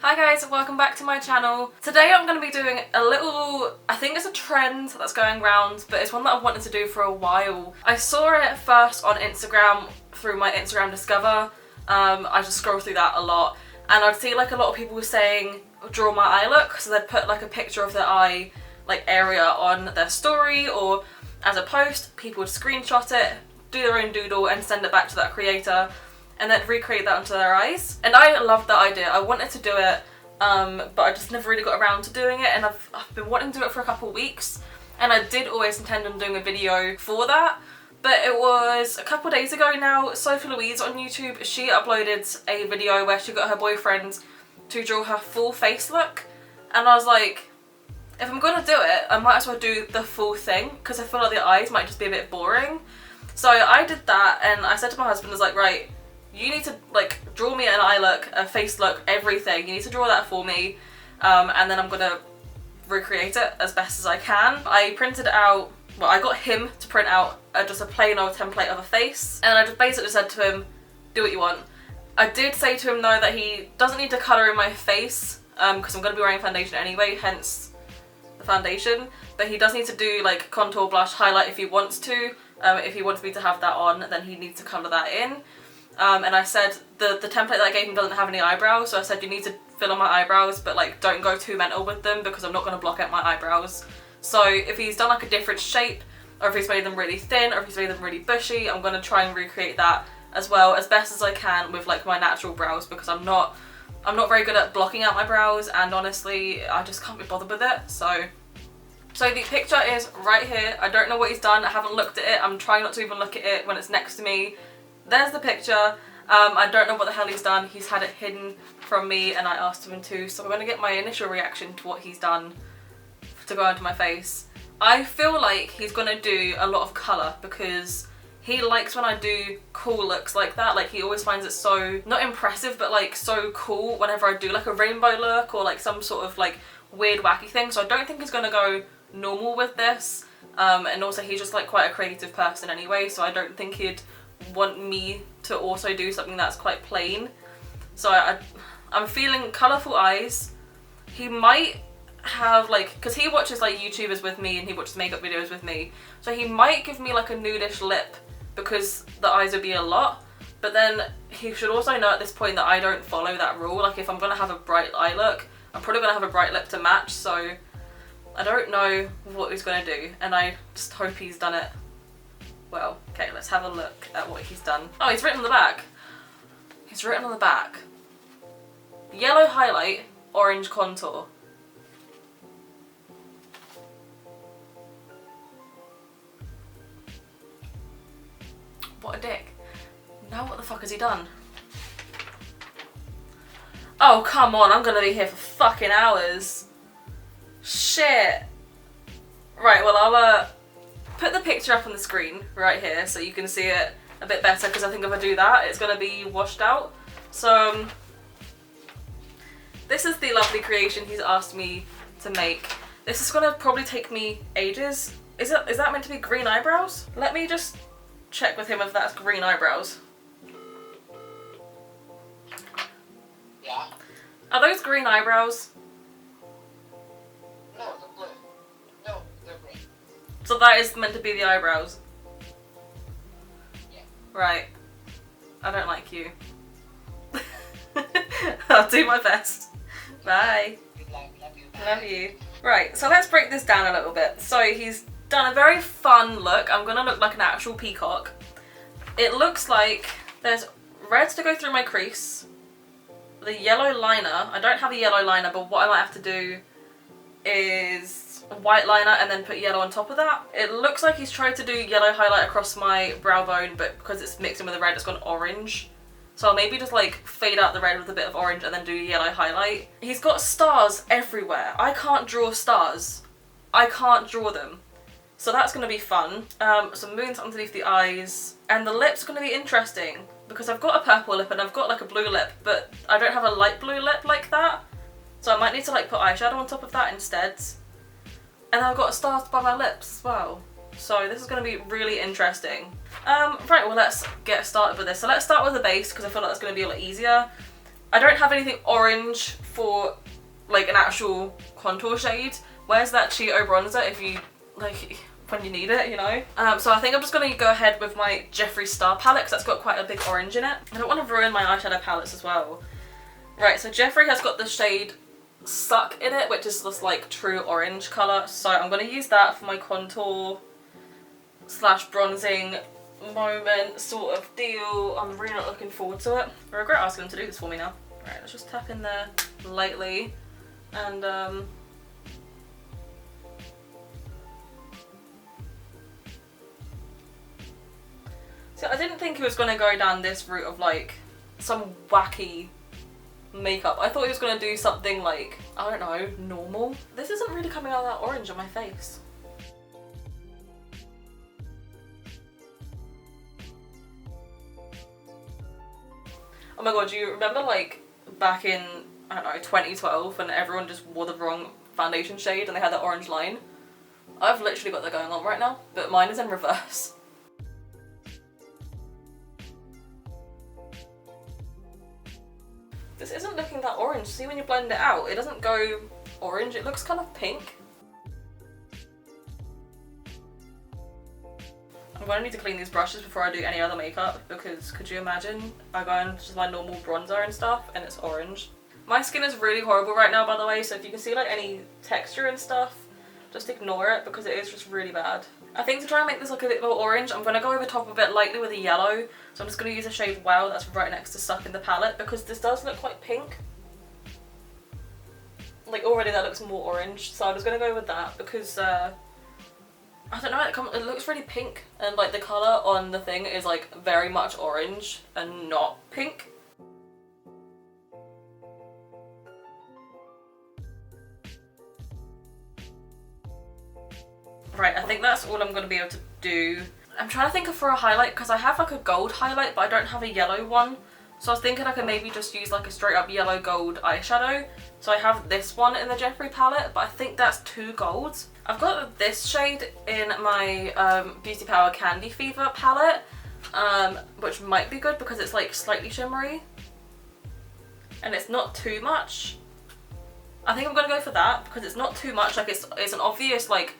Hi guys, welcome back to my channel. Today I'm going to be doing a little, I think it's a trend that's going around, but it's one that I've wanted to do for a while. I saw it first on Instagram through my Instagram Discover. I just scroll through that a lot, and I'd see like a lot of people saying draw my eye look, so they'd put like a picture of their eye like area on their story or as a post. People would screenshot it, do their own doodle and send it back to that creator, and then recreate that onto their eyes. And I loved that idea. I wanted to do it, but I just never really got around to doing it, and I've been wanting to do it for a couple of weeks, and I did always intend on doing a video for that. But it was a couple of days ago now, Sophie Louise on YouTube, she uploaded a video where she got her boyfriend to draw her full face look, and I was like, if I'm gonna do it, I might as well do the full thing, because I feel like the eyes might just be a bit boring. So I did that, and I said to my husband, I was like, right, you need to like draw me an eye look, a face look, everything. You need to draw that for me, and then I'm gonna recreate it as best as I can. I printed out, well, I got him to print out just a plain old template of a face, and I just basically said to him, do what you want. I did say to him though that he doesn't need to colour in my face, because I'm going to be wearing foundation anyway, hence the foundation, but he does need to do like contour, blush, highlight if he wants to. If he wants me to have that on, then he needs to colour that in. And I said the template that I gave him doesn't have any eyebrows, so I said you need to fill in my eyebrows, but like don't go too mental with them because I'm not going to block out my eyebrows. So if he's done like a different shape, or if he's made them really thin, or if he's made them really bushy, I'm going to try and recreate that as well as best as I can with like my natural brows, because I'm not very good at blocking out my brows, and honestly I just can't be bothered with it. So the picture is right here. I don't know what he's done, I haven't looked at it, I'm trying not to even look at it when it's next to me. There's the picture. I don't know what the hell he's done. He's had it hidden from me and I asked him to, so I'm going to get my initial reaction to what he's done to go onto my face. I feel like he's going to do a lot of colour because he likes when I do cool looks like that. Like he always finds it so, not impressive, but like so cool whenever I do like a rainbow look or like some sort of like weird wacky thing. So I don't think he's going to go normal with this. And also he's just like quite a creative person anyway, so I don't think he'd want me to also do something that's quite plain. So I'm feeling colourful eyes. He might have like, because he watches like YouTubers with me and he watches makeup videos with me, so he might give me like a nudish lip because the eyes would be a lot. But then he should also know at this point that I don't follow that rule. Like if I'm gonna have a bright eye look, I'm probably gonna have a bright lip to match, so I don't know what he's gonna do, and I just hope he's done it well. Okay, let's have a look at what he's done. Oh, he's written on the back. He's written on the back. Yellow highlight, orange contour. What a dick. Now what the fuck has he done? Oh, come on, I'm gonna be here for fucking hours. Shit. Right, well I'll put the picture up on the screen right here so you can see it a bit better, because I think if I do that it's going to be washed out. So this is the lovely creation he's asked me to make. This is going to probably take me ages. Is that meant to be green eyebrows? Let me just check with him if that's green eyebrows. Yeah. Are those green eyebrows? No, they're blue. No, they're green. So that is meant to be the eyebrows? Yeah. Right. I don't like you. I'll do my best. Bye. Good luck. Love you. Bye. Love you. Right, so let's break this down a little bit. So he's done a very fun look. I'm gonna look like an actual peacock. It looks like there's reds to go through my crease. The yellow liner. I don't have a yellow liner, but what I might have to do is a white liner and then put yellow on top of that. It looks like he's tried to do yellow highlight across my brow bone, but because it's mixed in with the red, it's gone orange. So I'll maybe just like fade out the red with a bit of orange and then do yellow highlight. He's got stars everywhere. I can't draw stars. I can't draw them. So that's going to be fun. Some moons underneath the eyes. And the lip's going to be interesting because I've got a purple lip and I've got like a blue lip, but I don't have a light blue lip like that. So I might need to like put eyeshadow on top of that instead. And I've got stars by my lips as well. So this is going to be really interesting. Right, well let's get started with this. So let's start with the base because I feel like that's going to be a lot easier. I don't have anything orange for like an actual contour shade. Where's that Cheeto bronzer if you, like, when you need it, you know? So I think I'm just going to go ahead with my Jeffree Star palette because that's got quite a big orange in it. I don't want to ruin my eyeshadow palettes as well. Right, so Jeffree has got the shade Suck in it, which is this like true orange colour. So I'm going to use that for my contour slash bronzing moment sort of deal. I'm really not looking forward to it. I regret asking them to do this for me now. Right, let's just tap in there lightly and see, I didn't think he was going to go down this route of like some wacky makeup. I thought he was going to do something like, I don't know, normal. This isn't really coming out that orange on my face. Oh my god, do you remember like back in, I don't know, 2012 when everyone just wore the wrong foundation shade and they had that orange line? I've literally got that going on right now, but mine is in reverse. This isn't looking that orange. See, when you blend it out, it doesn't go orange, it looks kind of pink. I'm going to need to clean these brushes before I do any other makeup because could you imagine I go into just my normal bronzer and stuff and it's orange. My skin is really horrible right now, by the way, so if you can see like any texture and stuff, just ignore it because it is just really bad. I think to try and make this look a bit more orange, I'm going to go over top of it lightly with a yellow. So I'm just going to use the shade Wow that's right next to Suck in the palette because this does look quite pink. Like already that looks more orange, so I'm just going to go with that because I don't know, it looks really pink and like the colour on the thing is like very much orange and not pink. Right, I think that's all I'm going to be able to do. I'm trying to think of for a highlight because I have like a gold highlight but I don't have a yellow one. So I was thinking I could maybe just use like a straight up yellow gold eyeshadow. So I have this one in the Jeffree palette, but I think that's 2 golds. I've got this shade in my Beauty Power Candy Fever palette, which might be good because it's like slightly shimmery. And it's not too much. I think I'm going to go for that because it's not too much, like it's an obvious like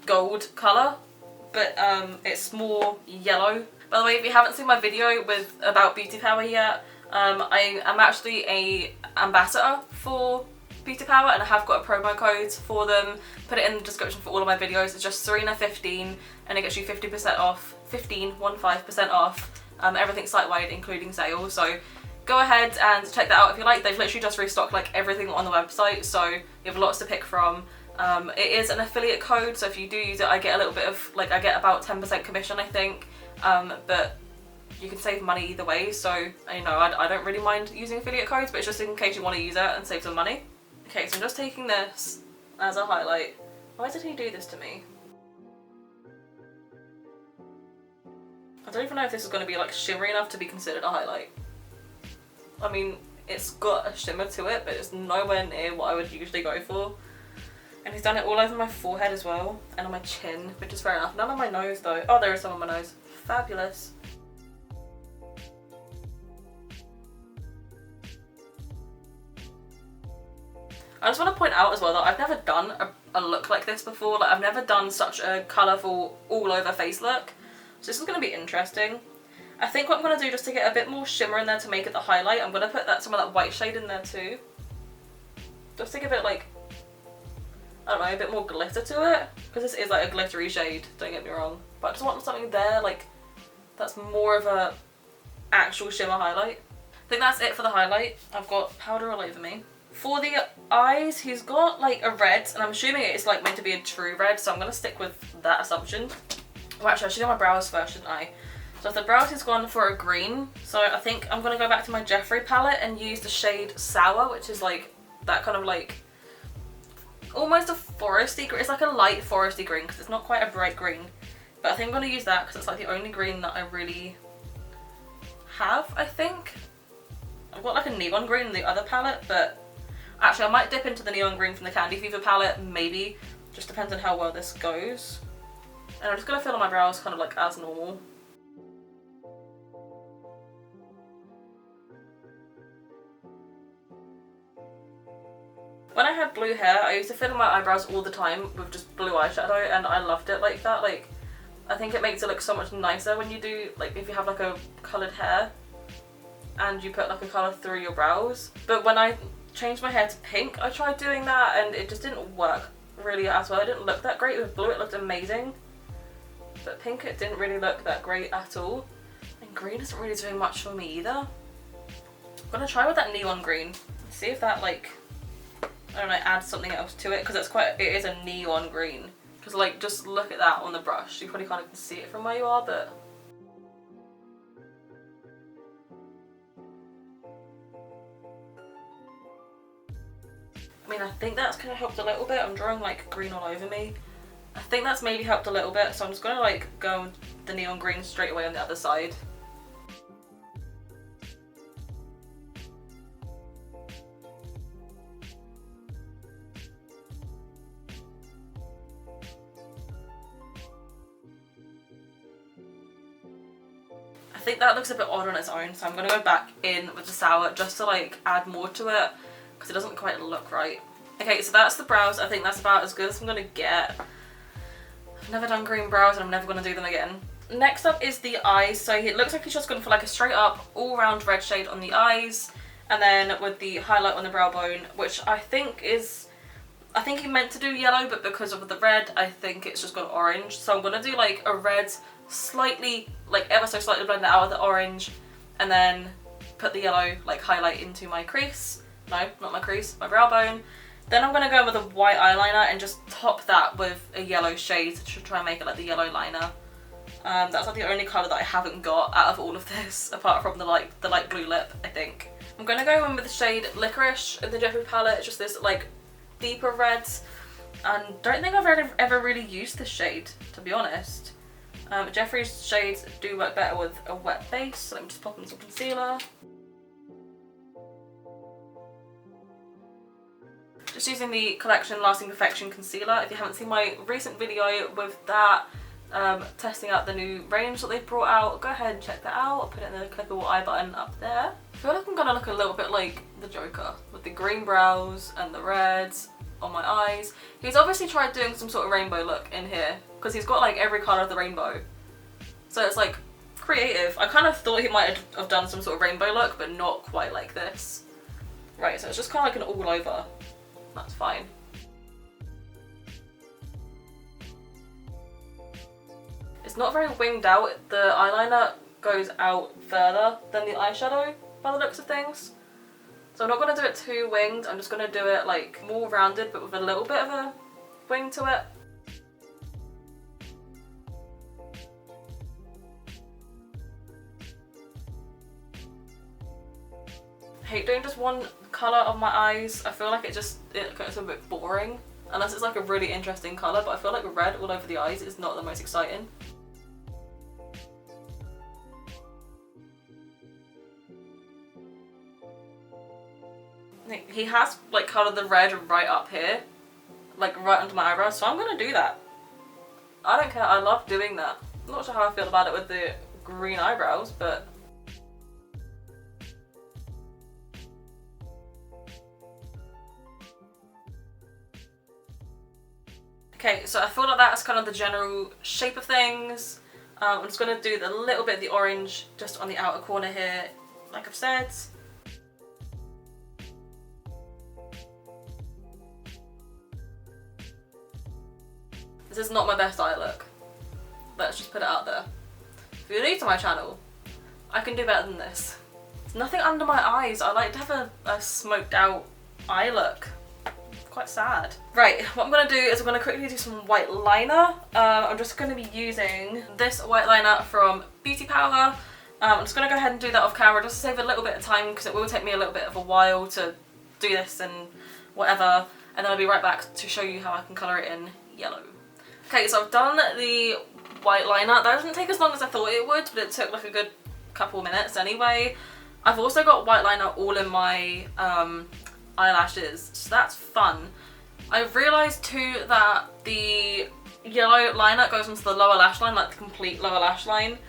gold colour, but it's more yellow. By the way, if you haven't seen my video about Beauty Power yet, I am actually a ambassador for Beauty Power and I have got a promo code for them. Put it in the description for all of my videos. It's just Serena15 and it gets you 50% off, 15% off, everything site-wide including sales. So go ahead and check that out if you like. They've literally just restocked like everything on the website, so you have lots to pick from. It is an affiliate code, so if you do use it, I get a little bit of, like, I get about 10% commission, I think, but you can save money either way, so, you know, I don't really mind using affiliate codes, but it's just in case you want to use it and save some money. Okay, so I'm just taking this as a highlight. Why did he do this to me? I don't even know if this is going to be, like, shimmery enough to be considered a highlight. I mean, it's got a shimmer to it, but it's nowhere near what I would usually go for. And he's done it all over my forehead as well, and on my chin, which is fair enough. None on my nose though. Oh, there is some on my nose. Fabulous. I just want to point out as well that I've never done a look like this before. Like, I've never done such a colourful all over face look. So this is going to be interesting. I think what I'm going to do just to get a bit more shimmer in there to make it the highlight, I'm going to put some of that white shade in there too. Just to give it like, I don't know, a bit more glitter to it, because this is like a glittery shade, don't get me wrong, but I just want something there like that's more of a actual shimmer highlight. I think that's it for the highlight. I've got powder all over me. For the eyes, he's got like a red, and I'm assuming it's like meant to be a true red, so I'm going to stick with that assumption. Well, actually I should do my brows first, shouldn't I? So the brows he's gone for a green, so I think I'm going to go back to my Jeffree palette and use the shade Sour, which is like that kind of like almost a foresty green. It's like a light foresty green because it's not quite a bright green, but I think I'm going to use that because it's like the only green that I really have, I think. I've got like a neon green in the other palette, but actually I might dip into the neon green from the Candy Fever palette, maybe. Just depends on how well this goes. And I'm just going to fill in my brows kind of like as normal. When I had blue hair, I used to fill in my eyebrows all the time with just blue eyeshadow, and I loved it like that. Like, I think it makes it look so much nicer when you do, like, if you have like a coloured hair and you put like a colour through your brows. But when I changed my hair to pink, I tried doing that and it just didn't work really as well. It didn't look that great. With blue it looked amazing, but pink it didn't really look that great at all. And green isn't really doing much for me either. I'm gonna try with that neon green, see if that, like, I don't know, adds something else to it, because it is a neon green. Because, like, just look at that on the brush. You probably can't even see it from where you are, but I mean, I think that's kind of helped a little bit. I'm drawing like green all over me. I think that's maybe helped a little bit, so I'm just gonna like go the neon green straight away on the other side. I think that looks a bit odd on its own, so I'm gonna go back in with the sour just to like add more to it, because it doesn't quite look right. Okay, so that's the brows. I think that's about as good as I'm gonna get. I've never done green brows and I'm never gonna do them again. Next up is the eyes. So it looks like he's just gone for like a straight up all round red shade on the eyes, and then with the highlight on the brow bone, which I think he meant to do yellow, but because of the red, I think it's just gone orange. So I'm gonna do like a red, slightly, like ever so slightly blend it out with the orange, and then put the yellow like highlight into my crease. No, not my crease, my brow bone. Then I'm gonna go with a white eyeliner and just top that with a yellow shade to try and make it like the yellow liner. That's like the only colour that I haven't got out of all of this, apart from the light blue lip, I think. I'm gonna go in with the shade Licorice in the Jeffree palette. It's just this like deeper red, and don't think I've ever really used this shade, to be honest. Jeffree's shades do work better with a wet base, so let me just pop in some concealer. Just using the Collection Lasting Perfection Concealer. If you haven't seen my recent video with that, testing out the new range that they've brought out, go ahead and check that out. I'll put it in the clickable eye button up there. I feel like I'm gonna look a little bit like the Joker, with the green brows and the reds on my eyes. He's obviously tried doing some sort of rainbow look in here, because he's got like every colour of the rainbow. So it's like creative. I kind of thought he might have done some sort of rainbow look, but not quite like this. Right, so it's just kind of like an all over. That's fine. It's not very winged out. The eyeliner goes out further than the eyeshadow by the looks of things. So I'm not going to do it too winged. I'm just going to do it like more rounded, but with a little bit of a wing to it. I hate doing just one colour of my eyes. I feel like it gets a bit boring, unless it's like a really interesting colour, but I feel like red all over the eyes is not the most exciting. He has like coloured the red right up here, like right under my eyebrows, so I'm gonna do that. I don't care, I love doing that. I'm not sure how I feel about it with the green eyebrows, but okay, so I feel like that's kind of the general shape of things. I'm just going to do a little bit of the orange just on the outer corner here, like I've said. This is not my best eye look. Let's just put it out there. If you're new to my channel, I can do better than this. There's nothing under my eyes. I like to have a smoked out eye look. Quite sad. Right, what I'm going to do is I'm going to quickly do some white liner. I'm just going to be using this white liner from BEAUTYPOWER. I'm just going to go ahead and do that off camera just to save a little bit of time, because it will take me a little bit of a while to do this and whatever, and then I'll be right back to show you how I can colour it in yellow. Okay, so I've done the white liner. That doesn't take as long as I thought it would, but it took like a good couple minutes anyway. I've also got white liner all in my eyelashes, so that's fun. I've realised too that the yellow liner goes into the lower lash line, like the complete lower lash line.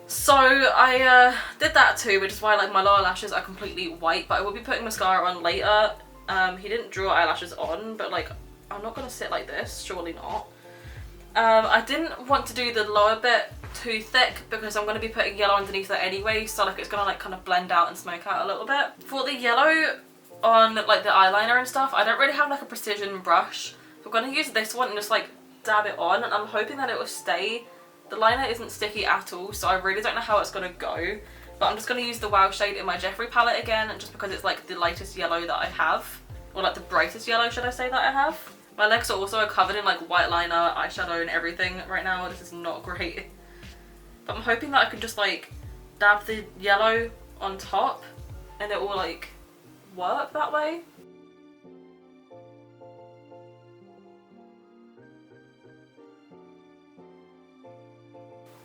So I did that too, which is why like my lower lashes are completely white, but I will be putting mascara on later He didn't draw eyelashes on, but like, I'm not gonna sit like this, surely not. I didn't want to do the lower bit too thick because I'm going to be putting yellow underneath it anyway, so like it's going to like kind of blend out and smoke out a little bit. For the yellow on like the eyeliner and stuff, I don't really have like a precision brush. So I'm going to use this one and just like dab it on, and I'm hoping that it will stay. The liner isn't sticky at all, so I really don't know how it's going to go. But I'm just going to use the Wow shade in my Jeffree palette again, just because it's like the lightest yellow that I have. Or like the brightest yellow, should I say, that I have. My legs are also covered in like white liner, eyeshadow and everything right now. This is not great. But I'm hoping that I can just like dab the yellow on top and it will like work that way.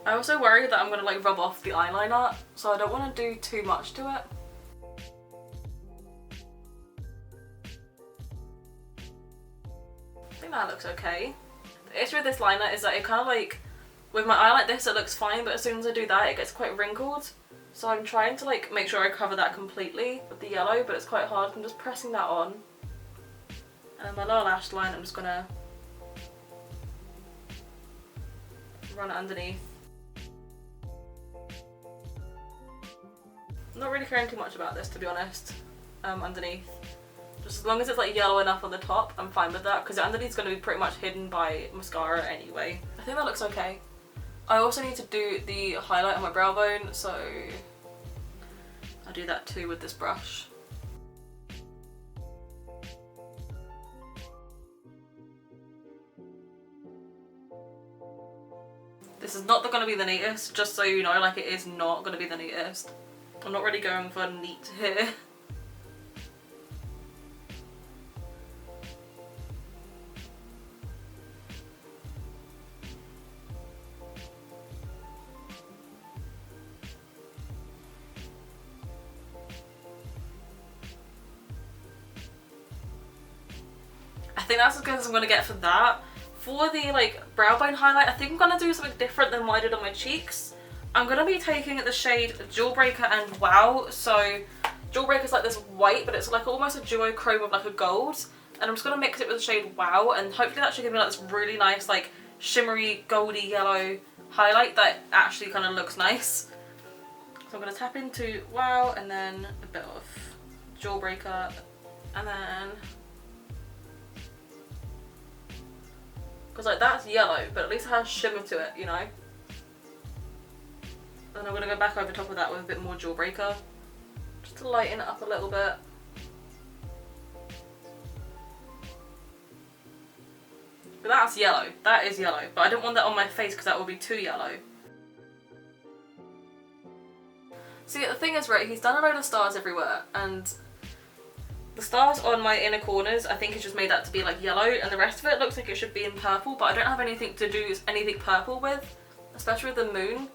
I also worry that I'm going to like rub off the eyeliner, so I don't want to do too much to it. I think that looks okay. The issue with this liner is that it kind of like, with my eye like this it looks fine, but as soon as I do that it gets quite wrinkled. So I'm trying to like make sure I cover that completely with the yellow, but it's quite hard. I'm just pressing that on. And then my lower lash line, I'm just gonna run it underneath. I'm not really caring too much about this, to be honest, underneath. Just as long as it's like yellow enough on the top, I'm fine with that, because the underneath is going to be pretty much hidden by mascara anyway. I think that looks okay. I also need to do the highlight on my brow bone, so I'll do that too with this brush. This is not going to be the neatest, just so you know, like it is not going to be the neatest. I'm not really going for neat here. I think that's as good as I'm going to get for that. For the like brow bone highlight, I think I'm going to do something different than what I did on my cheeks. I'm going to be taking the shade Jawbreaker and Wow. So Jawbreaker's like this white, but it's like almost a duochrome with like a gold. And I'm just going to mix it with the shade Wow, and hopefully that should give me like this really nice like shimmery goldy yellow highlight that actually kind of looks nice. So I'm going to tap into Wow and then a bit of Jawbreaker, and then, because like that's yellow, but at least it has shimmer to it, you know. And I'm going to go back over top of that with a bit more Jawbreaker, just to lighten it up a little bit. But that's yellow, that is yellow, but I don't want that on my face because that will be too yellow. See, the thing is, right, he's done a load of stars everywhere, and the stars on my inner corners, I think he's just made that to be like yellow, and the rest of it looks like it should be in purple, but I don't have anything to do anything purple with, especially with the moon.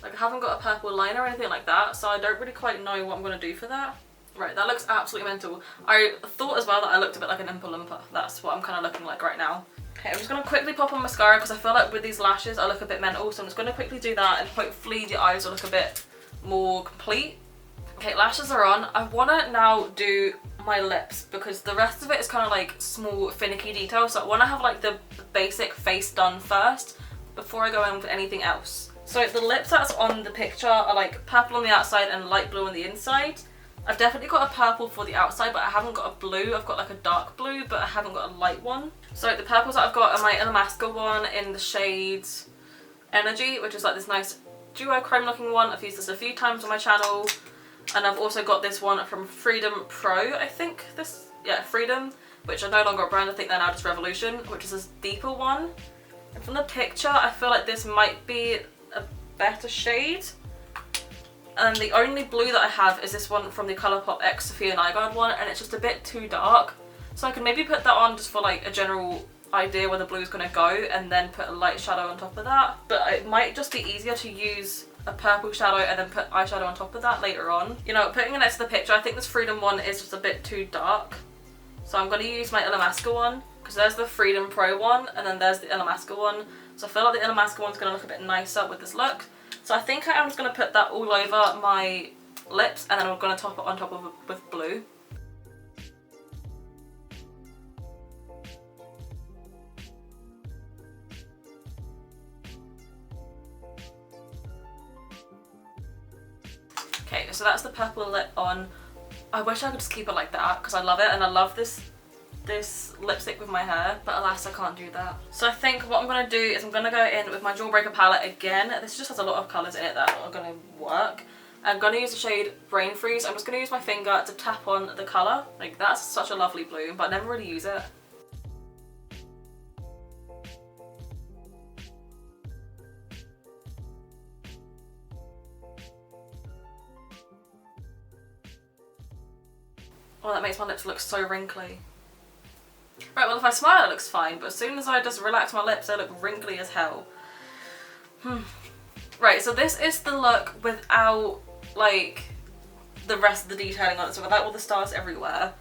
Like, I haven't got a purple liner or anything like that, so I don't really quite know what I'm going to do for that. Right, that looks absolutely mental. I thought as well that I looked a bit like an Oompa Loompa. That's what I'm kind of looking like right now. Okay, I'm just going to quickly pop on mascara because I feel like with these lashes I look a bit mental, so I'm just going to quickly do that and hopefully the eyes will look a bit more complete. Okay, lashes are on. I want to now do my lips because the rest of it is kind of like small finicky details, so I want to have like the basic face done first before I go in with anything else. So the lips that's on the picture are like purple on the outside and light blue on the inside. I've definitely got a purple for the outside, but I haven't got a blue. I've got like a dark blue, but I haven't got a light one. So the purples that I've got are my Illamasqua one in the shade Energy, which is like this nice duochrome looking one. I've used this a few times on my channel. And I've also got this one from Freedom Pro, I think. Freedom, which are no longer a brand. I think they're now just Revolution, which is this deeper one. And from the picture, I feel like this might be a better shade. And the only blue that I have is this one from the Colourpop X Sophia Nygaard one, and it's just a bit too dark. So I can maybe put that on just for like a general idea where the blue is going to go, and then put a light shadow on top of that. But it might just be easier to use a purple shadow and then put eyeshadow on top of that later on. You know, putting it next to the picture, I think this Freedom one is just a bit too dark. So I'm going to use my Illamasqua one, because there's the Freedom Pro one, and then there's the Illamasqua one. So I feel like the Illamasqua one's going to look a bit nicer with this look. So I think I am just going to put that all over my lips, and then I'm going to top it on top of with blue. so that's the purple lip on. I wish I could just keep it like that because I love it and I love this lipstick with my hair, but alas I can't do that. So I think what I'm going to do is I'm going to go in with my Jawbreaker palette again. This just has a lot of colours in it that are going to work. I'm going to use the shade Brain Freeze. I'm just going to use my finger to tap on the colour. Like, that's such a lovely blue, but I never really use it. Oh, that makes my lips look so wrinkly. Right, well if I smile it looks fine, but as soon as I just relax my lips they look wrinkly as hell. Right, so this is the look without like the rest of the detailing on it, so without all the stars everywhere.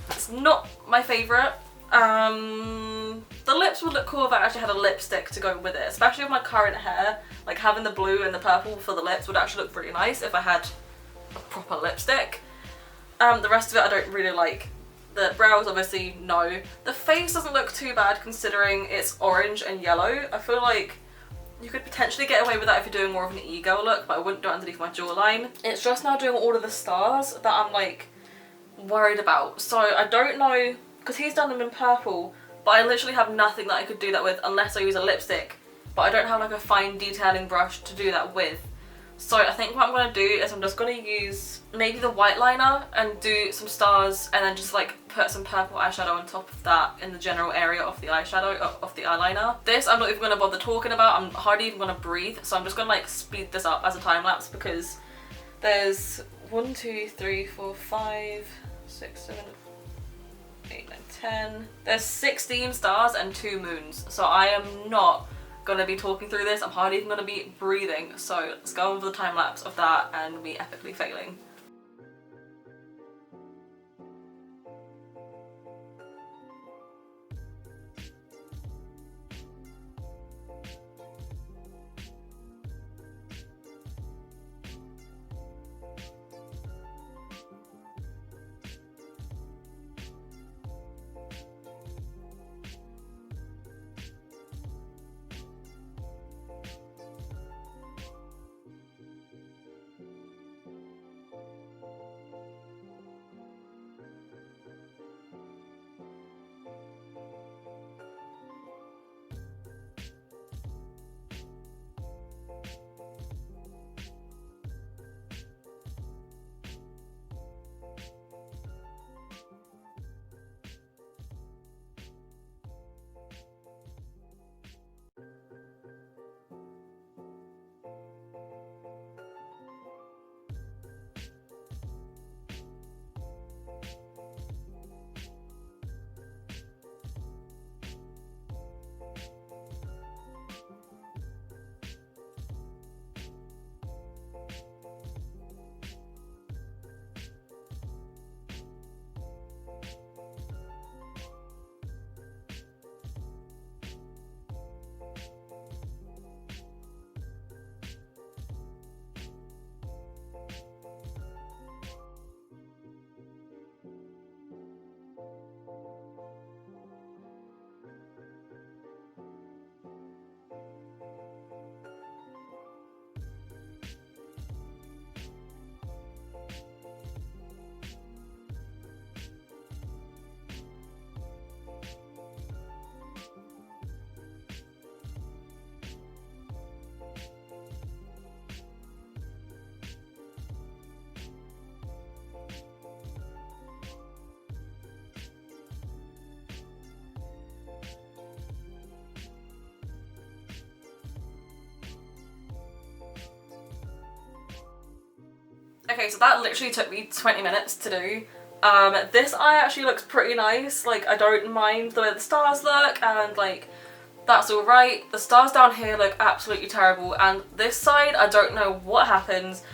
It's not my favourite. The lips would look cool if I actually had a lipstick to go with it, especially with my current hair. Like having the blue and the purple for the lips would actually look really nice if I had a proper lipstick. The rest of it I don't really like. The brows, obviously, no. The face doesn't look too bad considering it's orange and yellow. I feel like you could potentially get away with that if you're doing more of an ego look, but I wouldn't do it underneath my jawline. It's just now doing all of the stars that I'm like worried about. So I don't know, because he's done them in purple, but I literally have nothing that I could do that with unless I use a lipstick. But I don't have like a fine detailing brush to do that with. So I think what I'm going to do is I'm just going to use maybe the white liner and do some stars and then just like put some purple eyeshadow on top of that in the general area of the eyeshadow, of the eyeliner. This I'm not even going to bother talking about, I'm hardly even going to breathe, so I'm just going to like speed this up as a time lapse because there's 1, 2, 3, 4, 5, 6, 7, 8, 9, 10. There's 16 stars and 2 moons, so I am not gonna be talking through this. I'm hardly even gonna be breathing, so let's go on for the time lapse of that and me epically failing. Okay, so that literally took me 20 minutes to do. This eye actually looks pretty nice. Like, I don't mind the way the stars look, and like, that's alright. The stars down here look absolutely terrible, and this side, I don't know what happens.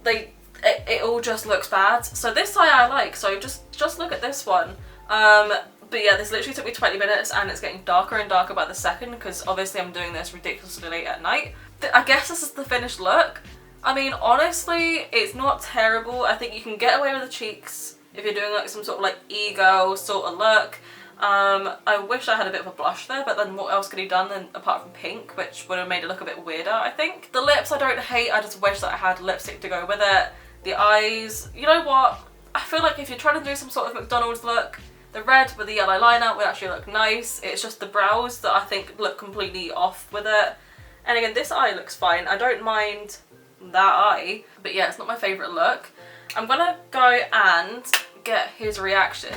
It all just looks bad. So this eye I like, so just look at this one. But yeah, this literally took me 20 minutes, and it's getting darker and darker by the second, because obviously I'm doing this ridiculously late at night. I guess this is the finished look. I mean, honestly, it's not terrible. I think you can get away with the cheeks if you're doing like some sort of like ego sort of look. I wish I had a bit of a blush there, but then what else could he done then apart from pink, which would have made it look a bit weirder, I think. The lips I don't hate, I just wish that I had lipstick to go with it. The eyes, you know what? I feel like if you're trying to do some sort of McDonald's look, the red with the yellow liner would actually look nice. It's just the brows that I think look completely off with it. And again, this eye looks fine. I don't mind that eye, but yeah, it's not my favourite look. I'm gonna go and get his reaction.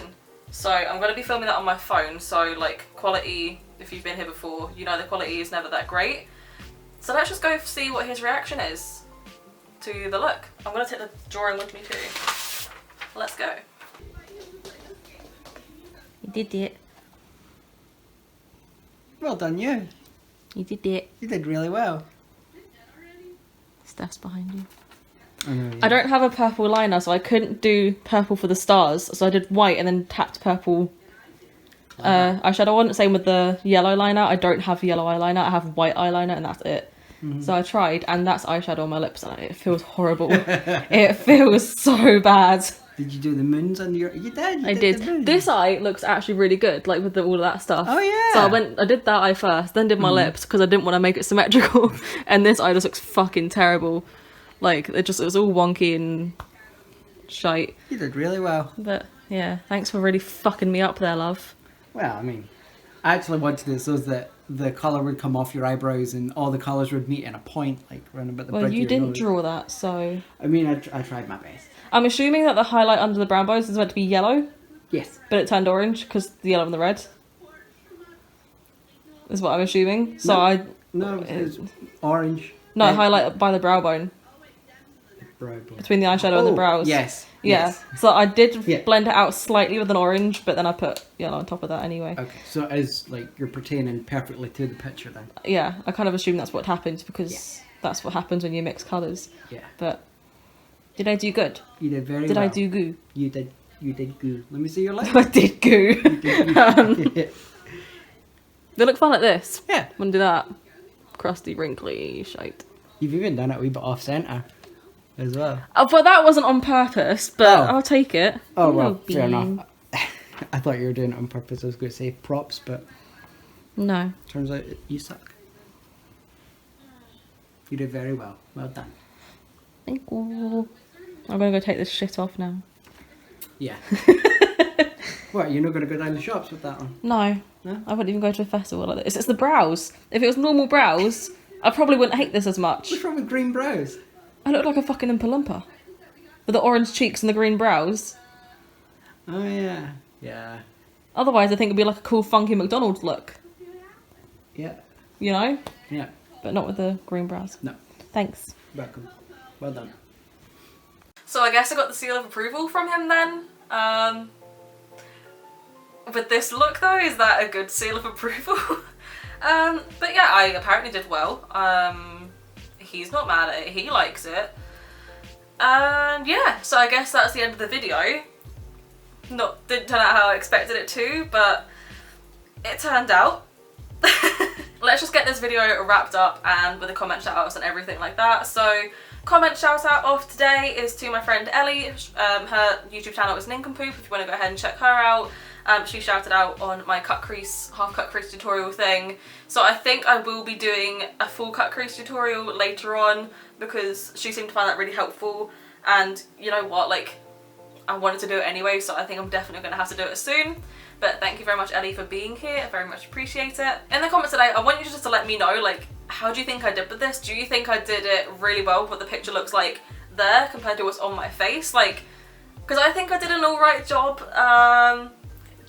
So I'm gonna be filming that on my phone, so like quality, if you've been here before, you know the quality is never that great. So let's just go see what his reaction is to the look. I'm gonna take the drawing with me too. Let's go. You did it. Well done, you. You did it. You did really well. Stuff's behind you. I know. I don't have a purple liner, so I couldn't do purple for the stars. So I did white and then tapped purple eyeshadow on. Same with the yellow liner. I don't have yellow eyeliner. I have white eyeliner and that's it. So I tried, and that's eyeshadow on my lips, and it feels horrible. It feels so bad. Did you do the moons on your? You did. You I the did. moons. This eye looks actually really good, like with all of that stuff. Oh yeah. So I did that eye first, then did my lips because I didn't want to make it symmetrical. And this eye just looks fucking terrible. Like it was all wonky and shite. You did really well. But yeah, thanks for really fucking me up there, love. Well, I mean, I actually wanted it so that the colour would come off your eyebrows and all the colours would meet in a point, like round about the Well, bridge you of your didn't nose. draw that, so I mean, I tried my best. I'm assuming that the highlight under the brown bones is meant to be yellow, Yes. but it turned orange because the yellow and the red. Is what I'm assuming. So No. No, it's orange. no Red. highlight by the brow bone Brow bone. between the eyeshadow and the brows. Yes. Yeah. Yes. So I did Yeah. blend it out slightly with an orange, but then I put yellow on top of that anyway. Okay, so it is like you're pertaining perfectly to the picture then. Yeah, I kind of assumed that's what happened because that's what happens when you mix colours. Yeah. But did I do good? You did very Did well. I do goo? You did good. Let me see your lips. I did goo. You did good. They look fun like this. Yeah. Wanna do that? Crusty, wrinkly shite. You've even done it a wee bit off centre as well. Oh, but that wasn't on purpose, but Oh. I'll take it. Oh, You know, well, fair bean. enough. I thought you were doing it on purpose. I was going to say props, but No. turns out you suck. You did very well. Well done. Thank you. I'm gonna go take this shit off now. Yeah. What, you're not going to go down the shops with that on? No. No? I wouldn't even go to a festival like this. It's the brows. If it was normal brows, I probably wouldn't hate this as much. What's wrong with green brows? I look like a fucking Oompa Loompa. With the orange cheeks and the green brows. Oh, yeah. Yeah. Otherwise, I think it'd be like a cool, funky McDonald's look. Yeah. You know? Yeah. But not with the green brows. No. Thanks. Welcome. Well done. So I guess I got the seal of approval from him then. With this look though, is that a good seal of approval? But yeah, I apparently did well. He's not mad at it, he likes it. And yeah, so I guess that's the end of the video. Didn't turn out how I expected it to, but it turned out. Let's just get this video wrapped up and with the comment shout outs and everything like that. So comment shout out of today is to my friend Ellie. Her YouTube channel is Nincompoop if you want to go ahead and check her out. She shouted out on my cut crease, half cut crease tutorial thing. So I think I will be doing a full cut crease tutorial later on because she seemed to find that really helpful. And you know what, like I wanted to do it anyway, so I think I'm definitely going to have to do it soon. But thank you very much, Ellie, for being here. I very much appreciate it. In the comments today, I want you just to let me know, like, how do you think I did with this? Do you think I did it really well with what the picture looks like there compared to what's on my face? Like, because I think I did an alright job.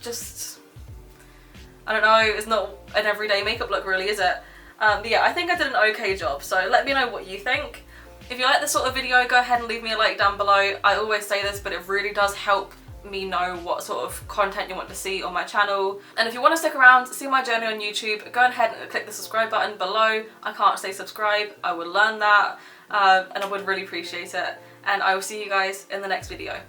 Just, I don't know, it's not an everyday makeup look really, is it? But yeah, I think I did an okay job, so let me know what you think. If you like this sort of video, go ahead and leave me a like down below. I always say this, but it really does help me know what sort of content you want to see on my channel. And if you want to stick around, see my journey on YouTube, go ahead and click the subscribe button below. I can't say subscribe, I would learn that, and I would really appreciate it. And I will see you guys in the next video.